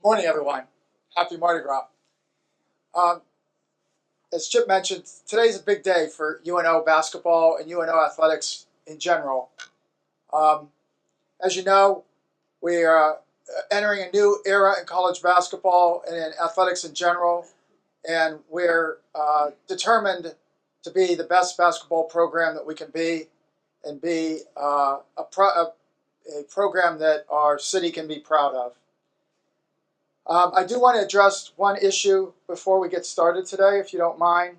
Morning, everyone. Happy Mardi Gras. Um, as Chip mentioned, today's a big day for UNO basketball and UNO athletics in general. Um, as you know, we are entering a new era in college basketball and in athletics in general, and we're determined to be the best basketball program that we can be and be a program that our city can be proud of. I do want to address one issue before we get started today, if you don't mind,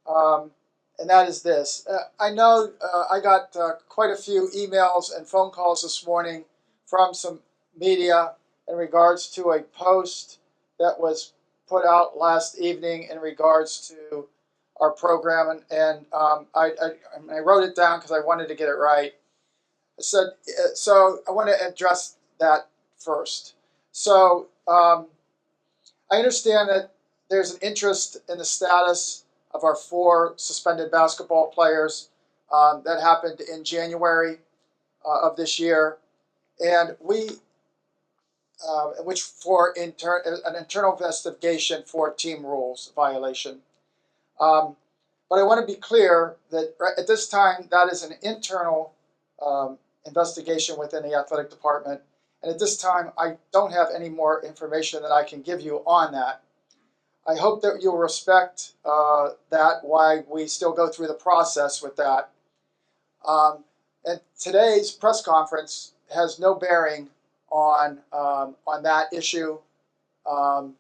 um, and that is this. I know I got quite a few emails and phone calls this morning from some media in regards to a post that was put out last evening in regards to our program, and I wrote it down because I wanted to get it right. I said, so I want to address that first. So I understand that there's an interest in the status of our four suspended basketball players that happened in January of this year, and which for an internal investigation for team rules violation. But I want to be clear that at this time that is an internal investigation within the athletic department. And at this time, I don't have any more information that I can give you on that. I hope that you'll respect that while we still go through the process with that. And today's press conference has no bearing on that issue. And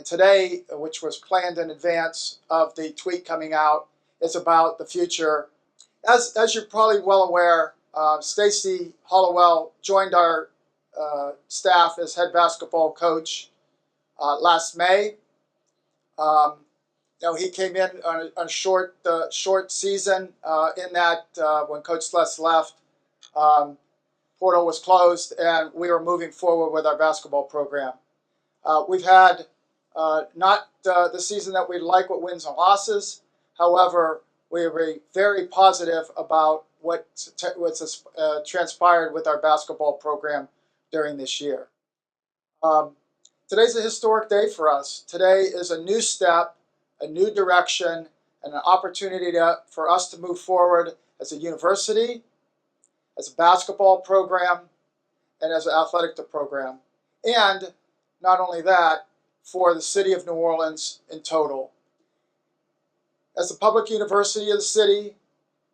today, which was planned in advance of the tweet coming out, is about the future. As you're probably well aware, Stacy Hollowell joined our staff as head basketball coach last May. He came in on a short season in that when Coach Les left, portal was closed, and we were moving forward with our basketball program. We've had not the season that we'd like with wins and losses. However, we are very positive about what's transpired with our basketball program during this year. Today's a historic day for us. Today is a new step, a new direction, and an opportunity for us to move forward as a university, as a basketball program, and as an athletic program. And not only that, for the city of New Orleans in total. As a public university of the city,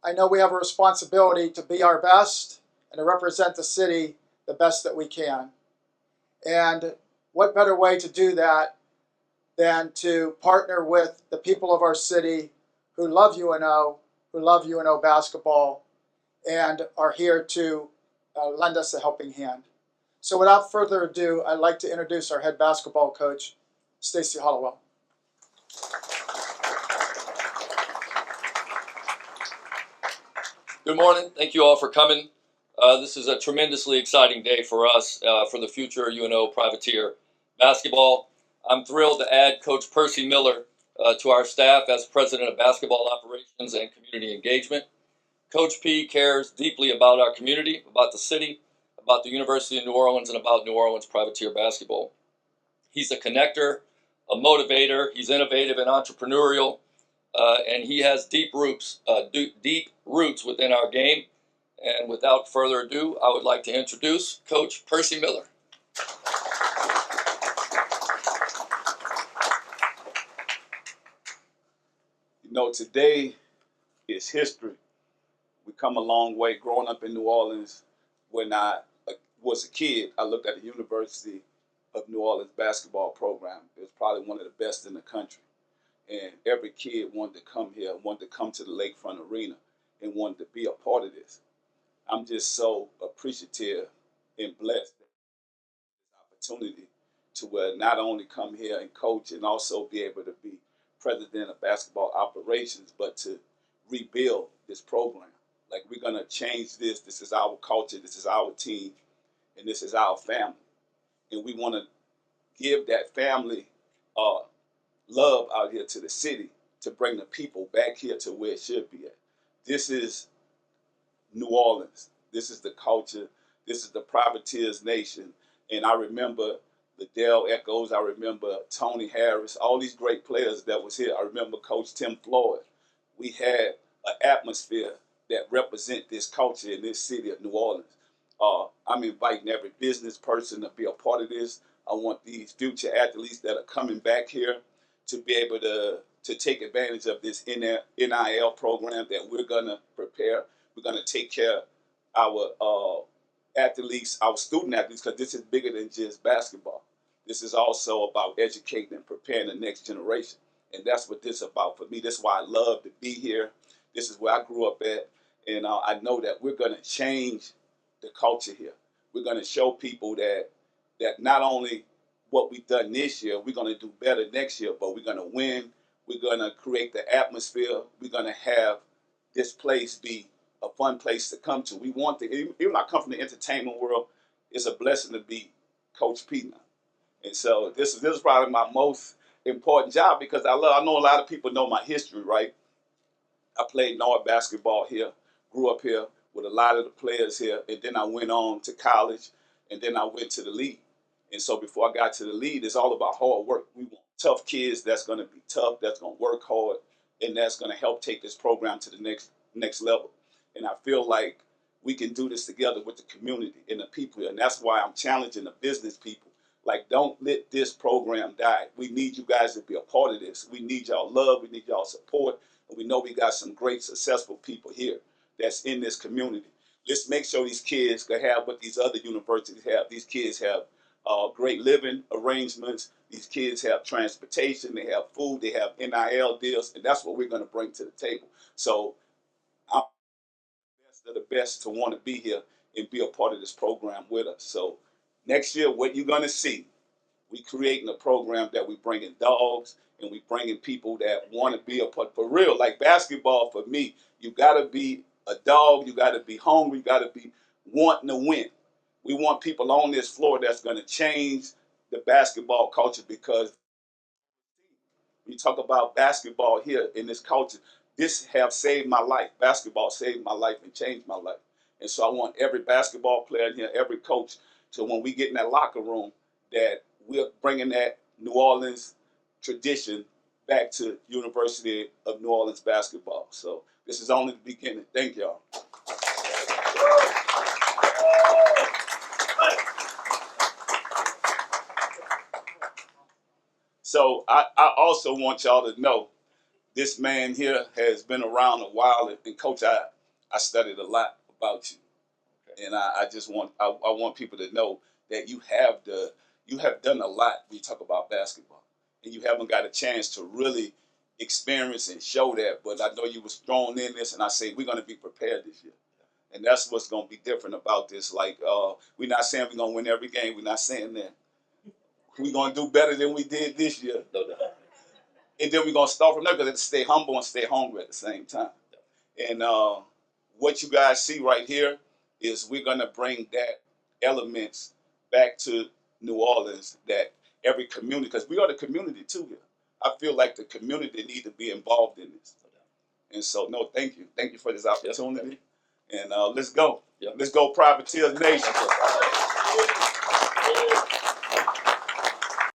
I know we have a responsibility to be our best and to represent the city the best that we can. And what better way to do that than to partner with the people of our city who love UNO, who love UNO basketball, and are here to lend us a helping hand. So without further ado, I'd like to introduce our head basketball coach, Stacy Hollowell. Good morning. Thank you all for coming. This is a tremendously exciting day for us for the future UNO Privateer basketball. I'm thrilled to add Coach Percy Miller to our staff as President of Basketball Operations and Community Engagement. Coach P cares deeply about our community, about the city, about the University of New Orleans, and about New Orleans Privateer basketball. He's a connector, a motivator. He's innovative and entrepreneurial, and he has deep roots within our game. And without further ado, I would like to introduce Coach Percy Miller. Today is history. We come a long way. Growing up in New Orleans, when I was a kid, I looked at the University of New Orleans basketball program. It was probably one of the best in the country. And every kid wanted to come here, wanted to come to the Lakefront Arena, and wanted to be a part of this. I'm just so appreciative and blessed for this opportunity to not only come here and coach and also be able to be president of basketball operations, but to rebuild this program. Like, we're going to change this. This is our culture. This is our team. And this is our family. And we want to give that family love out here to the city to bring the people back here to where it should be at. This is New Orleans. This is the culture. This is the Privateers Nation. And I remember Liddell Echols. I remember Tony Harris. All these great players that was here. I remember Coach Tim Floyd. We had an atmosphere that represent this culture in this city of New Orleans. I'm inviting every business person to be a part of this. I want these future athletes that are coming back here to be able to take advantage of this NIL program that we're gonna prepare. We're gonna take care of our athletes, our student athletes, because this is bigger than just basketball. This is also about educating and preparing the next generation. And that's what this is about for me. That's why I love to be here. This is where I grew up at. And I know that we're going to change the culture here. We're going to show people that not only what we've done this year, we're going to do better next year, but we're going to win. We're going to create the atmosphere. We're going to have this place be a fun place to come to. We want even I come from the entertainment world, it's a blessing to be Coach P now. And so this is probably my most important job because I know a lot of people know my history, right? I played North basketball here, grew up here with a lot of the players here, and then I went on to college, and then I went to the league. And so before I got to the league, it's all about hard work. We want tough kids that's going to be tough, that's going to work hard, and that's going to help take this program to the next level. And I feel like we can do this together with the community and the people here. And that's why I'm challenging the business people. Like, don't let this program die. We need you guys to be a part of this. We need y'all love. We need y'all support. And we know we got some great, successful people here that's in this community. Let's make sure these kids can have what these other universities have. These kids have great living arrangements. These kids have transportation. They have food. They have NIL deals. And that's what we're going to bring to the table. So I'm the best to want to be here and be a part of this program with us. So next year, what you're going to see, we creating a program that we bringing dogs and we bringing people that want to be a part. For real, like basketball for me, you got to be a dog. You got to be hungry. You got to be wanting to win. We want people on this floor that's going to change the basketball culture because we talk about basketball here in this culture. This have saved my life. Basketball saved my life and changed my life. And so I want every basketball player in here, every coach, so when we get in that locker room, that we're bringing that New Orleans tradition back to University of New Orleans basketball. So this is only the beginning. Thank y'all. So I also want y'all to know this man here has been around a while, and Coach, I studied a lot about you, and I just want I want people to know that you have done a lot when you talk about basketball, and you haven't got a chance to really experience and show that. But I know you was thrown in this, and I say we're going to be prepared this year, and that's what's going to be different about this. Like we're not saying we're going to win every game. We're not saying that. We're going to do better than we did this year. And then we're going to start from there because to stay humble and stay hungry at the same time. And what you guys see right here is we're going to bring that elements back to New Orleans, that every community, because we are the community too here. I feel like the community need to be involved in this. And so, no, thank you. Thank you for this opportunity. And let's go. Let's go, Privateers Nation.